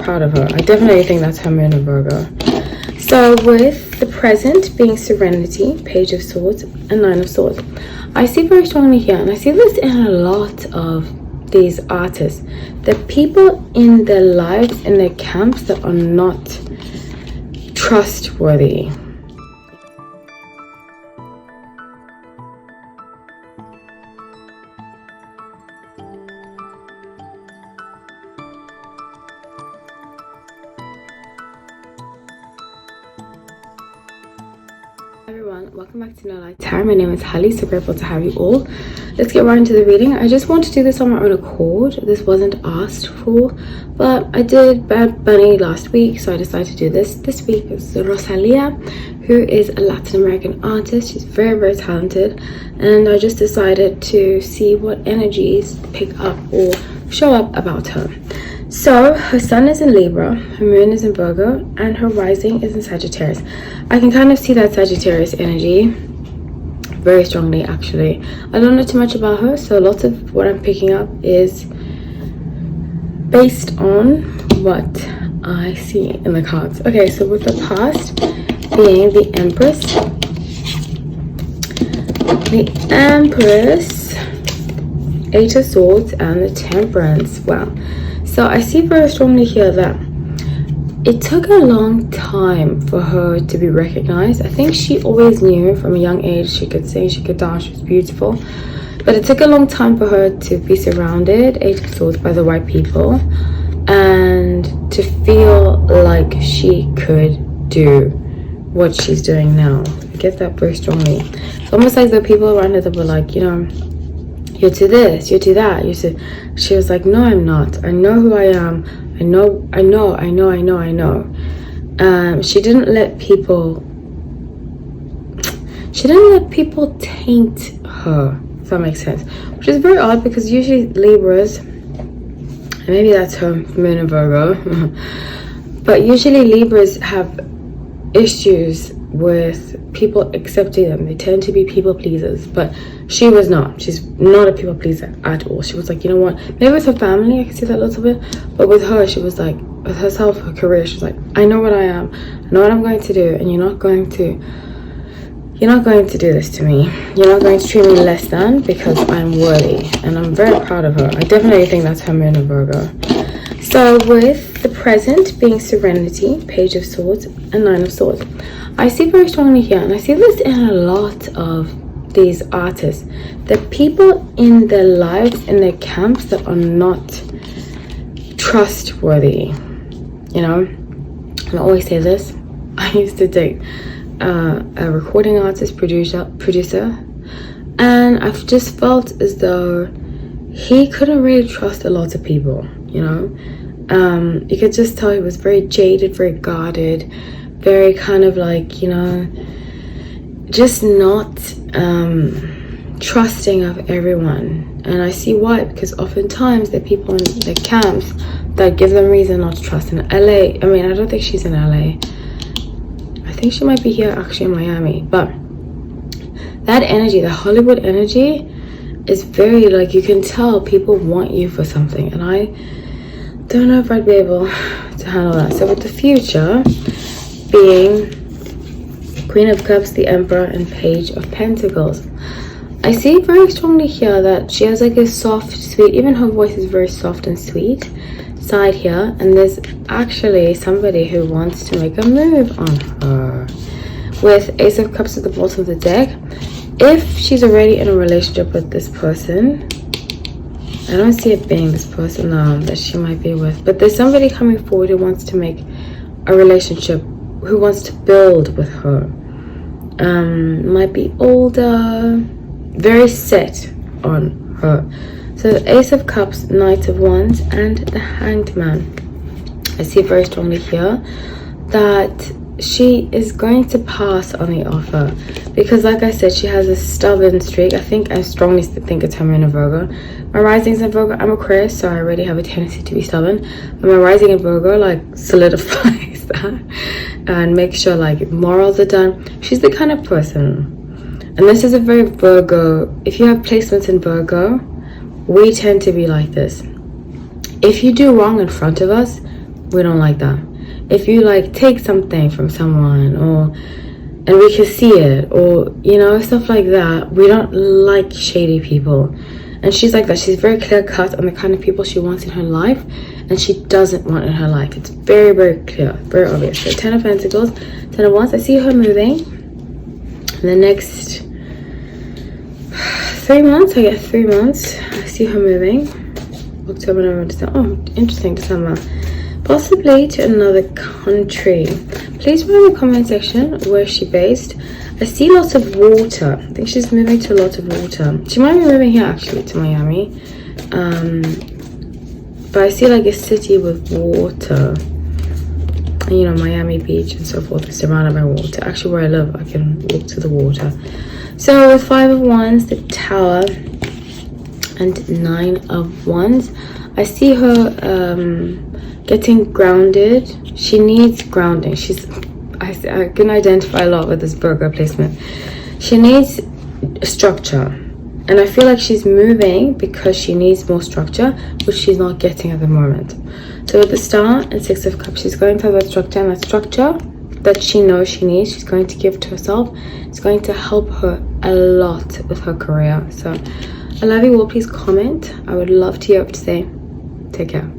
proud of her. I definitely think that's her moon in Virgo. So with the present being Serenity, Page of Swords, and Nine of Swords, I see very strongly here, and I see this in a lot of these artists, the people in their lives, in their camps, that are not trustworthy. Everyone, welcome back to No Light Tarot. My name is Holly, so grateful to have you all. Let's get right into the reading. I just want to do this on my own accord. This wasn't asked for, but I did Bad Bunny last week, so I decided to do this week. It's Rosalia, who is a Latin American artist. She's very, very talented, and I just decided to see what energies pick up or show up about her. So her sun is in Libra, her moon is in Virgo, and her rising is in Sagittarius. I can kind of see that Sagittarius energy very strongly, actually. I don't know too much about her, so lots of what I'm picking up is based on what I see in the cards. Okay, so with the past being the Empress, Eight of Swords, and the Temperance. Wow. So I see very strongly here that it took a long time for her to be recognized. I think she always knew from a young age she could sing, she could dance, she was beautiful. But it took a long time for her to be surrounded, Eight of Swords, by the right people, and to feel like she could do what she's doing now. I get that very strongly. It's almost like the people around her that were like, you know, you're to this, you're to that, you're to... She was like, no, I'm not. I know who I am. I know. She didn't let people taint her, if that makes sense. Which is very odd, because usually Libras, and maybe that's her moon in Virgo, but usually Libras have issues with people accepting them. They tend to be people pleasers, but she was not. She's not a people pleaser at all. She was like, you know what, maybe with her family I can see that a little bit, but with her, she was like, with herself, her career, she's like, I know what I am, I know what I'm going to do, and you're not going to do this to me. You're not going to treat me less than, because I'm worthy. And I'm very proud of her. I definitely think that's her moon in Virgo. So with the present being Serenity, Page of Swords, and Nine of Swords, I see very strongly here, and I see this in a lot of these artists, the people in their lives, in their camps, that are not trustworthy. You know, and I always say this. I used to date a recording artist, producer, and I've just felt as though he couldn't really trust a lot of people. You know, you could just tell he was very jaded, very guarded, very kind of like, you know, just not trusting of everyone. And I see why, because oftentimes the people in the camps that give them reason not to trust. In LA, I mean, I don't think she's in LA. I think she might be here actually in Miami. But that energy, the Hollywood energy, is very, like, you can tell people want you for something. And I don't know if I'd be able to handle that. So with the future being Queen of Cups, the Emperor, and Page of Pentacles, I see very strongly here that she has like a soft, sweet, even her voice is very soft and sweet side here, and there's actually somebody who wants to make a move on her. With Ace of Cups at the bottom of the deck, if she's already in a relationship with this person, I don't see it being this person that she might be with, but there's somebody coming forward who wants to make a relationship, who wants to build with her. Might be older, very set on her. So the Ace of Cups, Knight of Wands, and the Hanged Man. I see very strongly here that she is going to pass on the offer, because like I said, she has a stubborn streak. I strongly think it's her moon in Virgo. My rising's in Virgo. I'm Aquarius, so I already have a tendency to be stubborn, but my rising in Virgo like solidifies that and makes sure like morals are done. She's the kind of person, and this is a very Virgo, if you have placements in Virgo, we tend to be like this. If you do wrong in front of us, We don't like that. If you like take something from someone, or and we can see it, or you know, stuff like that, we don't like shady people. And she's like that. She's very clear cut on the kind of people she wants in her life and she doesn't want in her life. It's very, very clear, very obvious. So 10 of Pentacles, 10 of Wands. I see her moving in the next 3 months. I get 3 months. I see her moving October, November, December. Oh, interesting, December. Possibly to another country. Please put in the comment section where is she based. I see lots of water. I think she's moving to a lot of water. She might be moving here actually to Miami. But I see like a city with water. And, you know, Miami Beach and so forth is surrounded by water. Actually, where I live, I can walk to the water. So with 5 of Wands, the Tower, and 9 of Wands, I see her getting grounded. She needs grounding. I can identify a lot with this Virgo placement. She needs structure, and I feel like she's moving because she needs more structure, which she's not getting at the moment. So with the Star and 6 of Cups, she's going to have that structure, and that structure that she knows she needs, she's going to give to herself. It's going to help her a lot with her career. So I love you all. Please comment. I would love to hear what to say. Take care.